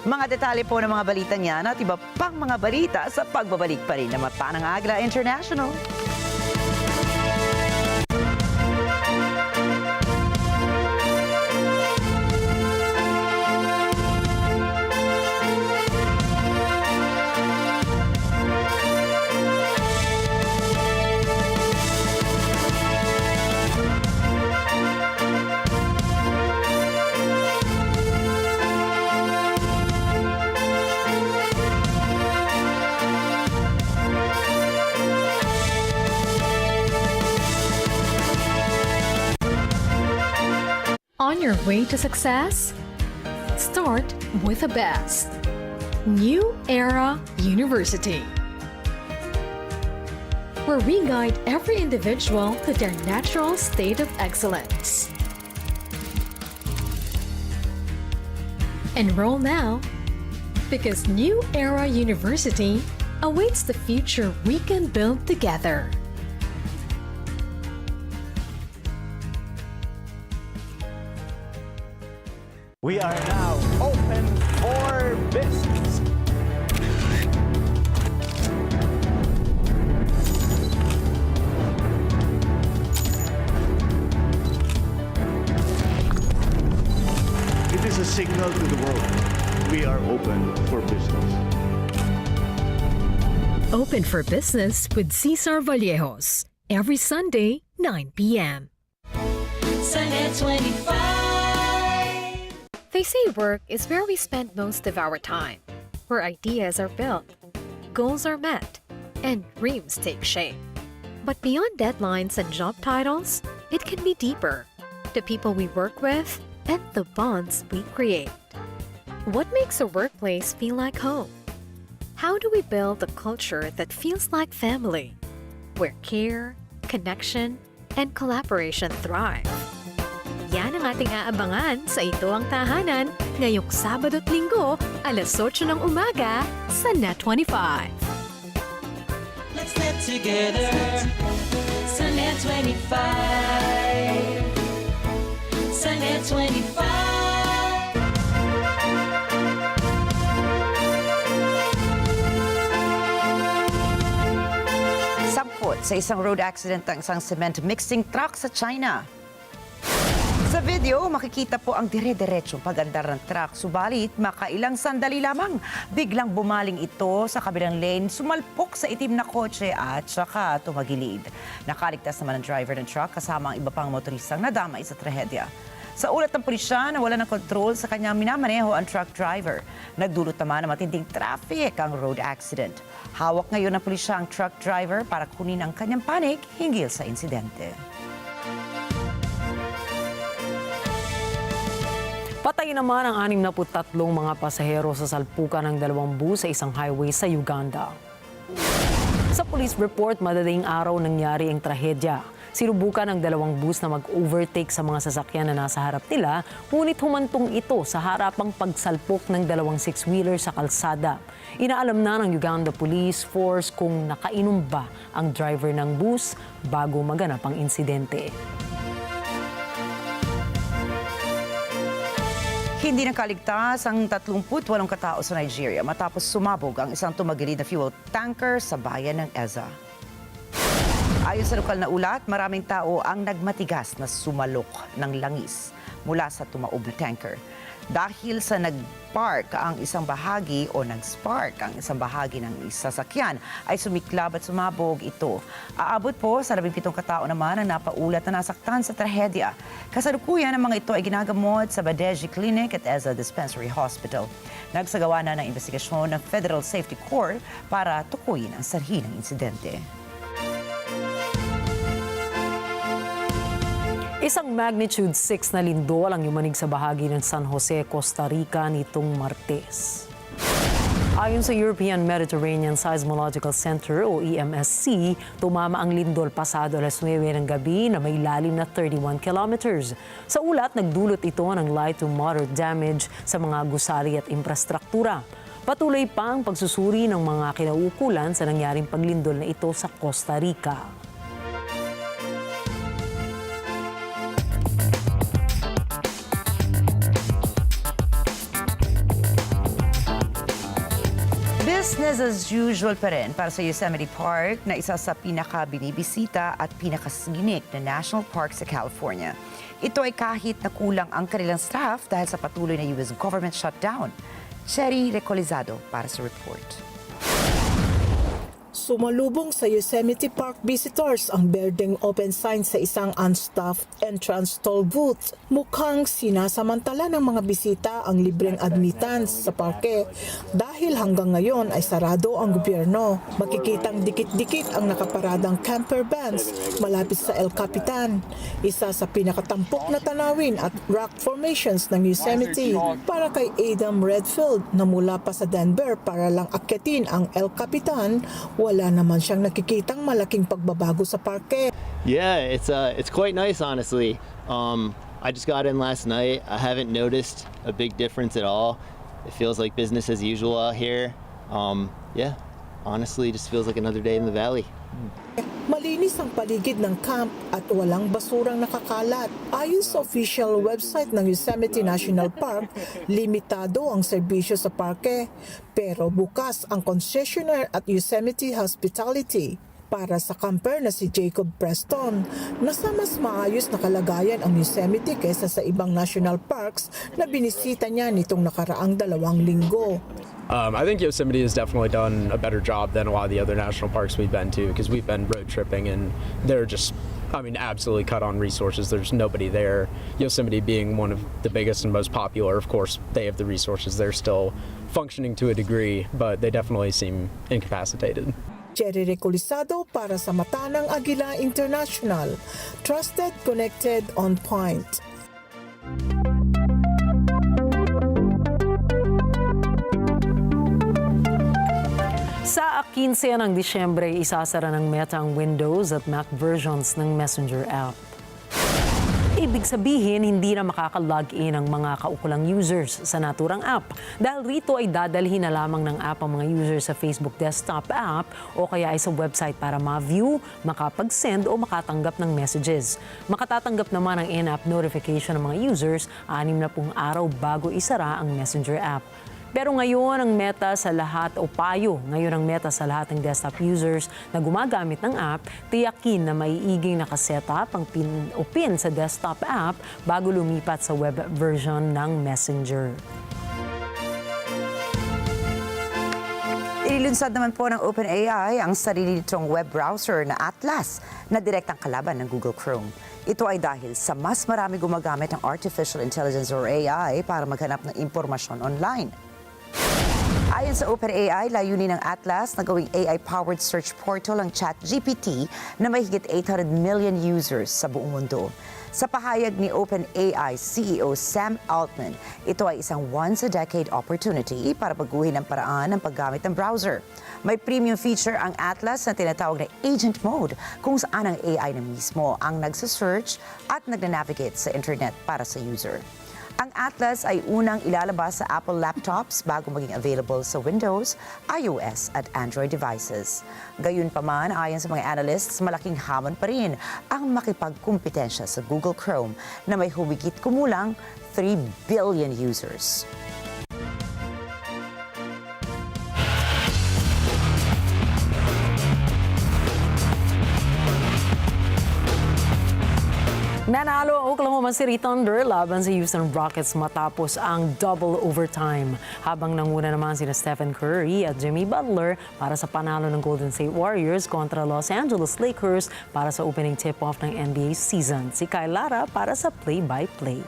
S2: Mga detalye po ng mga balita niyan at iba pang mga balita sa pagbabalik pa rin ng Mata ng Agila International.
S4: On your way to success? Start with the best. New Era University, where we guide every individual to their natural state of excellence. Enroll now, because New Era University awaits the future we can build together.
S5: We are now open for business. It is a signal to the world. We are open for business.
S4: Open for Business with Cesar Vallejos, every Sunday, 9 p.m.
S8: Sunday 25.
S4: They say work is where we spend most of our time, where ideas are built, goals are met, and dreams take shape. But beyond deadlines and job titles, it can be deeper. The people we work with and the bonds we create. What makes a workplace feel like home? How do we build a culture that feels like family, where care, connection, and collaboration thrive? Yan ang ating aabangan sa Ito Ang Tahanan ngayong Sabado at Linggo, alas 8 ng umaga sa Net25.
S8: Let's get together. Sunday 25. Sunday 25.
S2: Sampot sa isang road accident ang isang cement mixing truck sa China. Sa video, makikita po ang dire-diretsong pag-andar ng truck. Subalit, makailang sandali lamang, biglang bumaling ito sa kabilang lane, sumalpok sa itim na kotse at saka tumagilid. Nakaligtas naman ang driver ng truck kasama ang iba pang motoristang nadamay sa trahedya. Sa ulat ng pulisya, nawala ng kontrol sa kanyang minamaneho ang truck driver. Nagdulot naman ng matinding traffic ang road accident. Hawak ngayon ng pulisya ang truck driver para kunin ang kanyang panig hinggil sa insidente.
S1: Patay naman ang 63 mga pasahero sa salpukan ng 2 bus sa isang highway sa Uganda. Sa police report, madaling araw nangyari ang trahedya. Sinubukan ng 2 bus na mag-overtake sa mga sasakyan na nasa harap nila, ngunit humantong ito sa harapang pagsalpok ng 2 six-wheeler sa kalsada. Inaalam na ng Uganda Police Force kung nakainom ba ang driver ng bus bago maganap ang insidente.
S2: Hindi nakaligtas ang 38 katao sa Nigeria matapos sumabog ang isang tumagilid na fuel tanker sa bayan ng Eza. Ayon sa lokal na ulat, maraming tao ang nagmatigas na sumalok ng langis mula sa tumaob na tanker. Dahil sa nag-spark ang isang bahagi ng sasakyan ay sumiklab at sumabog ito. Aabot po sa 17 katao naman ang napaulat na nasaktan sa trahedya. Kasalukuyan ang mga ito ay ginagamot sa Badeji Clinic at Eza Dispensary Hospital. Nagsagawa na ng investigasyon ng Federal Safety Corps para tukuyin ang sanhi ng insidente.
S1: Isang magnitude 6 na lindol ang yumanig sa bahagi ng San Jose, Costa Rica nitong Martes. Ayon sa European Mediterranean Seismological Center o EMSC, tumama ang lindol pasado alas 9 ng gabi na may lalim na 31 kilometers. Sa ulat, nagdulot ito ng light to moderate damage sa mga gusali at infrastruktura. Patuloy pa ang pagsusuri ng mga kinaukulan sa nangyaring paglindol na ito sa Costa Rica.
S2: Business as usual pa rin para sa Yosemite Park na isa sa pinaka-binibisita at pinakasinik na national park sa California. Ito ay kahit na kulang ang kanilang staff dahil sa patuloy na US government shutdown. Cherry Recolizado para sa report.
S6: Sumalubong sa Yosemite Park visitors ang berdeng open sign sa isang unstaffed entrance toll booth. Mukhang sinasamantala ng mga bisita ang libreng admittance sa parke dahil hanggang ngayon ay sarado ang gobyerno. Makikitang dikit-dikit ang nakaparadang camper vans malapit sa El Capitan, isa sa pinakatampok na tanawin at rock formations ng Yosemite. Para kay Adam Redfield na mula pa sa Denver para lang akyatin ang El Capitan, wala naman siyang nakikitang malaking pagbabago sa parke.
S7: Yeah, it's quite nice, honestly. I just got in last night. I haven't noticed a big difference at all. It feels like business as usual out here. Yeah, honestly, just feels like another day in the valley.
S6: Malinis ang paligid ng camp at walang basurang nakakalat. Ayon sa official website ng Yosemite National Park, limitado ang serbisyo sa parke. Pero bukas ang concessionaire at Yosemite Hospitality. Para sa camper na si Jacob Preston, nasa mas maayos na kalagayan ang Yosemite kaysa sa ibang national parks na binisita niya nitong nakaraang 2 linggo.
S9: I think Yosemite has definitely done a better job than a lot of the other national parks we've been to because we've been road tripping and they're just, absolutely cut on resources. There's nobody there. Yosemite being one of the biggest and most popular, of course, they have the resources. They're still functioning to a degree, but they definitely seem incapacitated.
S6: Cherry Recolizado para sa mata ng Agila International. Trusted, connected, on point.
S1: Sa 15 ng Disyembre, isasara ng Meta ang Windows at Mac versions ng Messenger app. Ibig sabihin, hindi na makaka-login ang mga kaukulang users sa naturang app. Dahil rito ay dadalhin na lamang ng app ang mga users sa Facebook desktop app o kaya ay sa website para ma-view, makapag-send o makatanggap ng messages. Makatatanggap naman ng in-app notification ng mga users 60 araw bago isara ang Messenger app. Pero ngayon ang Meta sa lahat ng desktop users na gumagamit ng app, tiyakin na maiiging nakasetup ang PIN sa desktop app bago lumipat sa web version ng Messenger.
S2: Ililunsad naman po ng OpenAI ang sarili nitong web browser na Atlas na direktang kalaban ng Google Chrome. Ito ay dahil sa mas marami gumagamit ng artificial intelligence or AI para maghanap ng impormasyon online. Ayon sa OpenAI, layunin ng Atlas na gawing AI-powered search portal ang ChatGPT na may higit 800 million users sa buong mundo. Sa pahayag ni OpenAI CEO Sam Altman, ito ay isang once-a-decade opportunity para baguhin ang paraan ng paggamit ng browser. May premium feature ang Atlas na tinatawag na Agent Mode kung saan ang AI na mismo ang nagsa-search at nagna-navigate sa internet para sa user. Ang Atlas ay unang ilalabas sa Apple laptops bago maging available sa Windows, iOS at Android devices. Gayunpaman, ayon sa mga analysts, malaking hamon pa rin ang makipagkumpetensya sa Google Chrome na may humigit kumulang billion users.
S1: Nanalo ang Oklahoma City Thunder laban sa Houston Rockets matapos ang double overtime. Habang nanguna naman sina Stephen Curry at Jimmy Butler para sa panalo ng Golden State Warriors kontra Los Angeles Lakers para sa opening tip-off ng NBA season. Si Kyle Lara para sa play-by-play.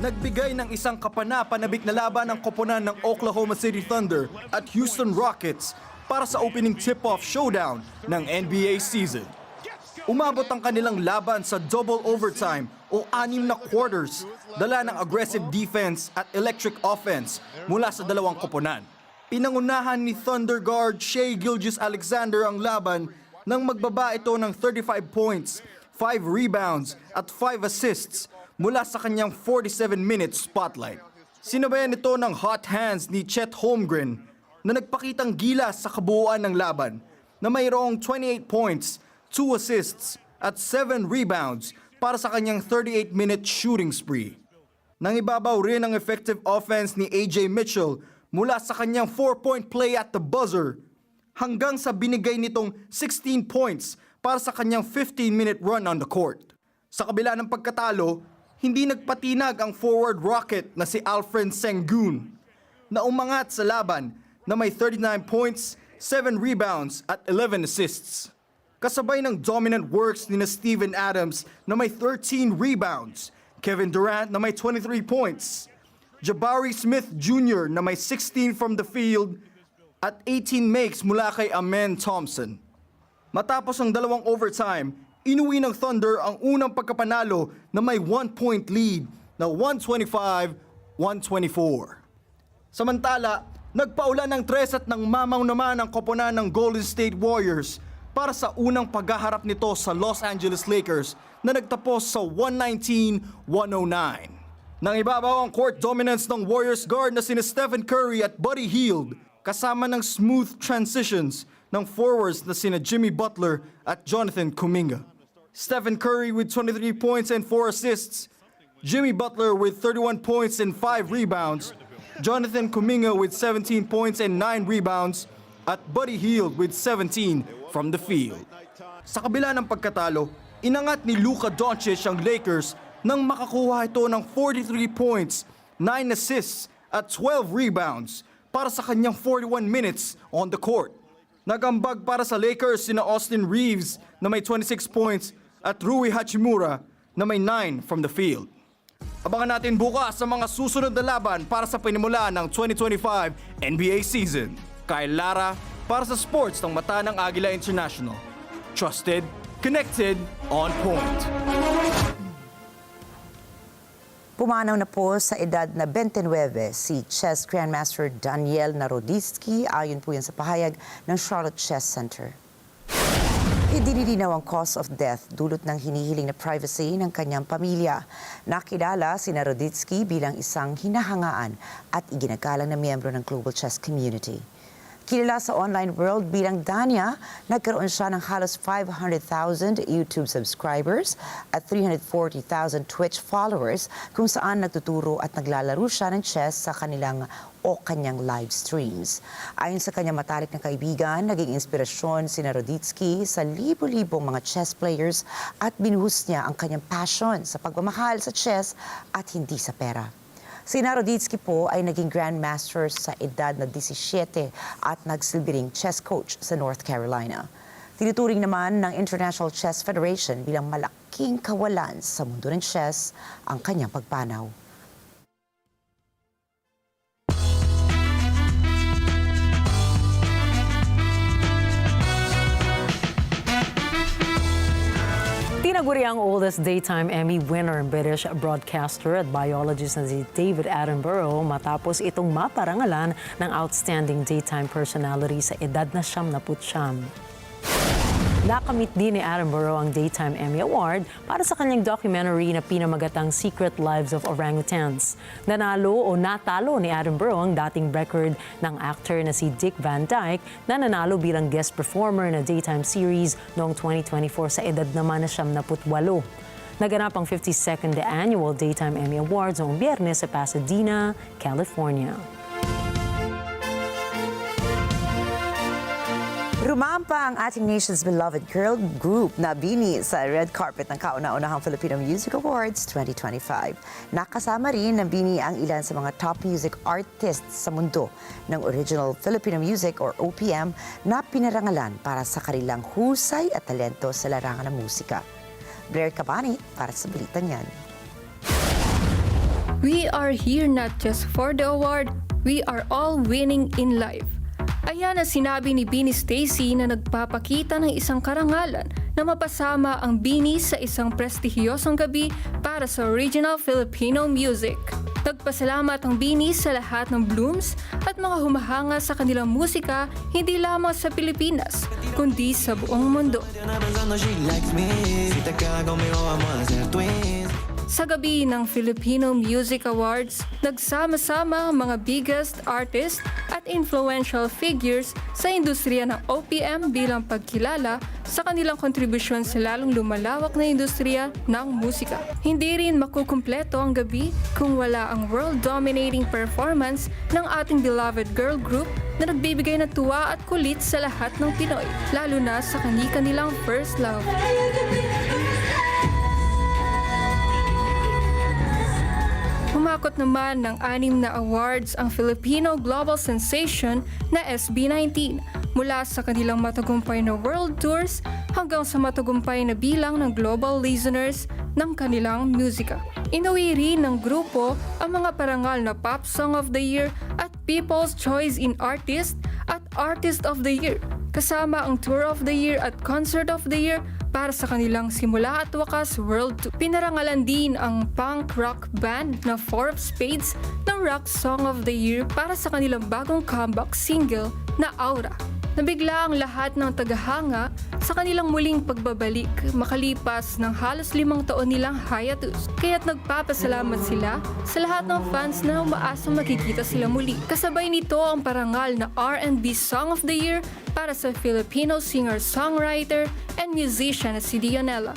S10: Nagbigay ng isang kapana-panabik na laban ang koponan ng Oklahoma City Thunder at Houston Rockets para sa opening tip-off showdown ng NBA season. Umabot ang kanilang laban sa double overtime o 6 na quarters, dala ng aggressive defense at electric offense mula sa dalawang koponan. Pinangunahan ni Thunder guard Shai Gilgeous-Alexander ang laban nang magbaba ito ng 35 points, 5 rebounds at 5 assists mula sa kanyang 47-minute spotlight. Sinabayan ito ng hot hands ni Chet Holmgren na nagpakitang gilas sa kabuuan ng laban na mayroong 28 points, 2 assists at 7 rebounds para sa kanyang 38-minute shooting spree. Nangibabaw rin ang effective offense ni AJ Mitchell mula sa kanyang 4-point play at the buzzer hanggang sa binigay nitong 16 points para sa kanyang 15-minute run on the court. Sa kabila ng pagkatalo, hindi nagpatinag ang forward rocket na si Alfred Sengun na umangat sa laban na may 39 points, 7 rebounds at 11 assists. Kasabay ng dominant works ni Steven Adams na may 13 rebounds, Kevin Durant na may 23 points, Jabari Smith Jr. na may 16 from the field at 18 makes mula kay Amen Thompson. Matapos ang dalawang overtime, inuwi ng Thunder ang unang pagkapanalo na may 1-point lead na 125-124. Samantala, nagpaulan ng 3 at nang mamaw naman ang koponan ng Golden State Warriors para sa unang paghaharap nito sa Los Angeles Lakers na nagtapos sa 119-109. Nang ibabaw ang court dominance ng Warriors guard na sina Stephen Curry at Buddy Hield kasama ng smooth transitions ng forwards na sina Jimmy Butler at Jonathan Kuminga. Stephen Curry with 23 points and 4 assists, Jimmy Butler with 31 points and 5 rebounds, Jonathan Kuminga with 17 points and 9 rebounds, at Buddy Hield with 17 from the field. Sa kabila ng pagkatalo, inangat ni Luka Doncic ang Lakers nang makakuha ito ng 43 points, 9 assists at 12 rebounds para sa kanyang 41 minutes on the court. Nagambag para sa Lakers sina Austin Reeves na may 26 points at Rui Hachimura na may 9 from the field. Abangan natin bukas sa mga susunod na laban para sa pinimula ng 2025 NBA season. Kyle Lara para sa sports ng mata ng Agila International. Trusted, connected, on point.
S2: Pumanaw na po sa edad na 29 si Chess Grandmaster Daniel Naroditsky, ayon po yan sa pahayag ng Charlotte Chess Center. Idinilinaw ang cause of death dulot ng hinihiling na privacy ng kanyang pamilya. Nakilala si Naroditsky bilang isang hinahangaan at iginagalang na miyembro ng global chess community. Kilala sa online world bilang Danya, nagkaroon siya ng halos 500,000 YouTube subscribers at 340,000 Twitch followers kung saan nagtuturo at naglalaro siya ng chess sa kanyang live streams. Ayon sa kanyang matalik na kaibigan, naging inspirasyon si Naroditsky sa libo-libong mga chess players at binuhos niya ang kanyang passion sa pagmamahal sa chess at hindi sa pera. Si Naroditsky po ay naging grandmaster sa edad na 17 at nagsilbing chess coach sa North Carolina. Tinuturing naman ng International Chess Federation bilang malaking kawalan sa mundo ng chess ang kanyang pagpanaw.
S1: Tinaguri ang oldest daytime Emmy winner, British broadcaster at biologist na si David Attenborough matapos itong maparangalan ng Outstanding Daytime Personality sa edad na 79. Nakamit din ni Attenborough ang Daytime Emmy Award para sa kanyang documentary na pinamagatang Secret Lives of Orangutans. Natalo ni Attenborough ang dating record ng actor na si Dick Van Dyke na nanalo bilang guest performer na daytime series noong 2024 sa edad naman na 78. Naganap ang 52nd Annual Daytime Emmy Awards noong Biyernes sa Pasadena, California.
S2: Rumampa ang ating nation's beloved girl group na BINI sa red carpet ng kauna-unahang Filipino Music Awards 2025. Nakasama rin ng BINI ang ilan sa mga top music artists sa mundo ng original Filipino music or OPM na pinarangalan para sa kanilang husay at talento sa larangan ng musika. Blair Cabani para sa balitan yan.
S11: We are here not just for the award, we are all winning in life. Ayan ang sinabi ni BINI Stacy na nagpapakita ng isang karangalan na mapasama ang BINI sa isang prestihiyosong gabi para sa original Filipino music. Nagpasalamat ang BINI sa lahat ng blooms at mga humahanga sa kanilang musika hindi lamang sa Pilipinas, kundi sa buong mundo. Sa gabi ng Filipino Music Awards, nagsama-sama ang mga biggest artists at influential figures sa industriya ng OPM bilang pagkilala sa kanilang kontribusyon sa lalong lumalawak na industriya ng musika. Hindi rin makukumpleto ang gabi kung wala ang world-dominating performance ng ating beloved girl group na nagbibigay ng tuwa at kulit sa lahat ng Pinoy, lalo na sa kani-kanilang first love. Humakot naman ng 6 na awards ang Filipino global sensation na SB19 mula sa kanilang matagumpay na world tours hanggang sa matagumpay na bilang ng global listeners ng kanilang musika. Inuwi rin ng grupo ang mga parangal na Pop Song of the Year at People's Choice in Artist at Artist of the Year, kasama ang Tour of the Year at Concert of the Year para sa kanilang simula at wakas world tour. Pinarangalan din ang punk rock band na Four of Spades ng Rock Song of the Year para sa kanilang bagong comeback single na Aura. Nabigla ang lahat ng tagahanga sa kanilang muling pagbabalik makalipas ng halos 5 taon nilang hiatus. Kaya't nagpapasalamat sila sa lahat ng fans na umaasang makikita sila muli. Kasabay nito ang parangal na R&B Song of the Year para sa Filipino singer-songwriter and musician na si Dionella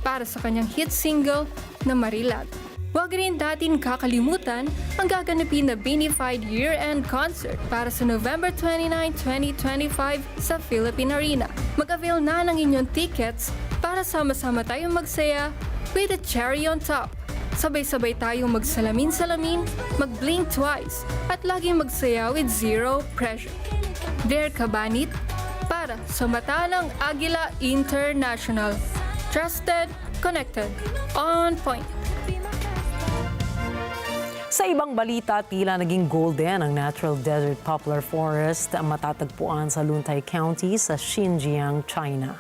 S11: para sa kanyang hit single na Marilag. Huwag rin natin kakalimutan ang gaganapin na Binified Year-End Concert para sa November 29, 2025 sa Philippine Arena. Mag-avail na ng inyong tickets para sama-sama tayong magsaya with a cherry on top. Sabay-sabay tayong magsalamin-salamin, mag-blink twice, at laging magsaya with zero pressure. Blair Cabanit para sa mata ng Agila International. Trusted, connected, on point.
S1: Sa ibang balita, tila naging golden ang natural desert poplar forest ang matatagpuan sa Luntai County sa Xinjiang, China.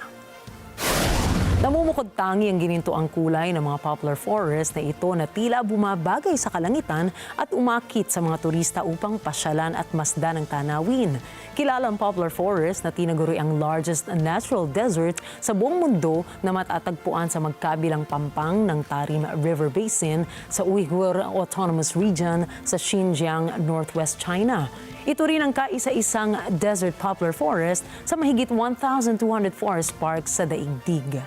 S1: Namumukod tangi ang ginintoang kulay ng mga poplar forest na ito na tila bumabagay sa kalangitan at umakit sa mga turista upang pasyalan at masdan ng tanawin. Kilala ang poplar forest na tinaguri ang largest natural desert sa buong mundo na matatagpuan sa magkabilang pampang ng Tarim River Basin sa Uyghur Autonomous Region sa Xinjiang, Northwest China. Ito rin ang kaisa-isang desert poplar forest sa mahigit 1,200 forest parks sa daigdig.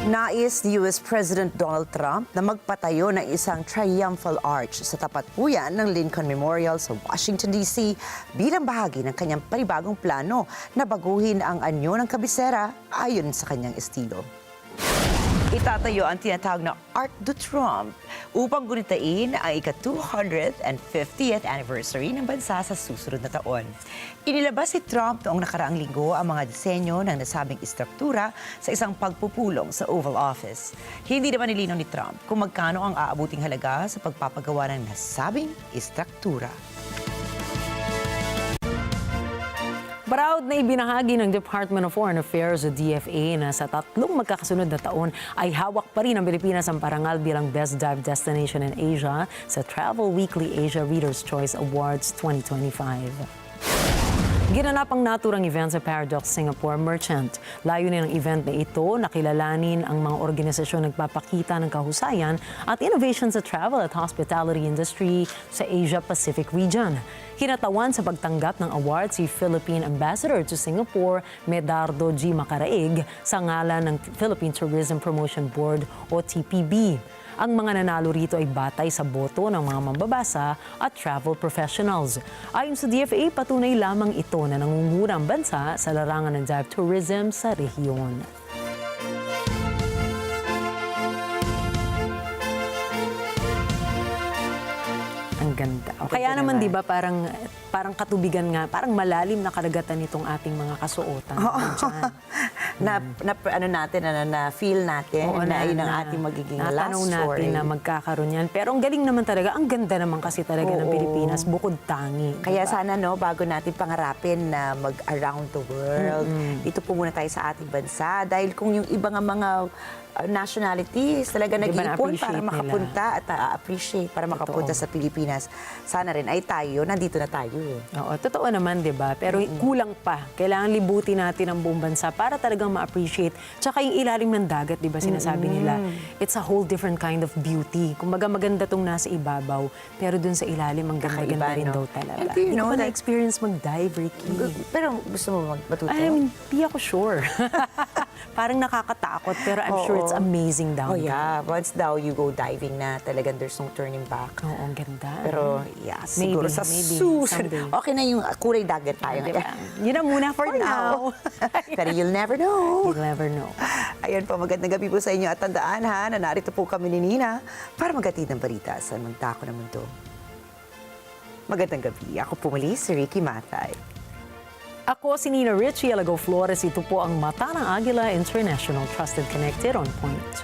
S2: Nais ni US President Donald Trump na magpatayo ng isang triumphal arch sa tapat po yan ng Lincoln Memorial sa Washington, D.C. bilang bahagi ng kanyang panibagong plano na baguhin ang anyo ng kabisera ayon sa kanyang estilo. Itatayo ang tinatawag na Arc de Trump upang gunitain ang ika-250th anniversary ng bansa sa susunod na taon. Inilabas si Trump noong nakaraang linggo ang mga disenyo ng nasabing istruktura sa isang pagpupulong sa Oval Office. Hindi naman nilinaw ni Trump kung magkano ang aabuting halaga sa pagpapagawa ng nasabing istruktura.
S1: Proud na ibinahagi ng Department of Foreign Affairs o DFA na sa 3 magkakasunod na taon ay hawak pa rin ang Pilipinas ang parangal bilang Best Dive Destination in Asia sa Travel Weekly Asia Reader's Choice Awards 2025. Ginanap ang naturang event sa Paradox Singapore Merchant. Layunin ng event na ito na kilalanin ang mga organisasyon nagpapakita ng kahusayan at innovation sa travel at hospitality industry sa Asia-Pacific region. Hinatawan sa pagtanggap ng award si Philippine Ambassador to Singapore, Medardo G. Macaraig, sa ngalan ng Philippine Tourism Promotion Board o TPB. Ang mga nanalo rito ay batay sa boto ng mga mambabasa at travel professionals. Ayon sa DFA, patunay lamang ito na nangunguna ang bansa sa larangan ng dive tourism sa rehiyon. Ang ganda. Kaya naman 'di ba parang katubigan nga, parang malalim na karagatan nitong ating mga kasuotan.
S2: na feel natin na ayun ang ating magiging last story.
S1: Natin na magkakaroon yan. Pero ang galing naman talaga, ang ganda naman kasi talaga ng Pilipinas, bukod tangi.
S2: Kaya sana bago natin pangarapin na mag-around the world, dito po muna tayo sa ating bansa. Dahil kung yung iba nga mga nationalities talaga nag-iipon para makapunta at appreciate para makapunta sa Pilipinas. Sana rin ay tayo, nandito na tayo.
S1: Oo, totoo naman, 'di ba? Pero kulang pa. Kailangan libutin natin ang buong bansa para talagang ma-appreciate. Tsaka yung ilalim ng dagat, 'di ba, sinasabi nila, it's a whole different kind of beauty. Kumbaga maganda tong nasa ibabaw, pero dun sa ilalim ang ganda rin daw talaga. Hindi ko pa na-experience mag-dive, Ricky.
S2: Pero gusto mo matuto?
S1: Hindi ako sure. Parang nakakatakot, pero I'm sure it's amazing down there.
S2: Yeah. Once daw you go diving na, talagang there's no turning back.
S1: Oo, ang ganda.
S2: Pero siguro sa susunod. Okay na yung kulay dagat tayo.
S1: Diba? Yun na muna for now.
S2: Pero you'll never know.
S1: You'll never know.
S2: Ayan po, magandang gabi po sa inyo at tandaan na narito po kami ni Nina para maghatid ng balita sa Magtako ng Mundo. Magandang gabi. Ako po muli si Ricky Matay.
S1: Ako si Nina Richie Alago Flores. Ito po ang Mata ng Agila International Trusted Connected on Point.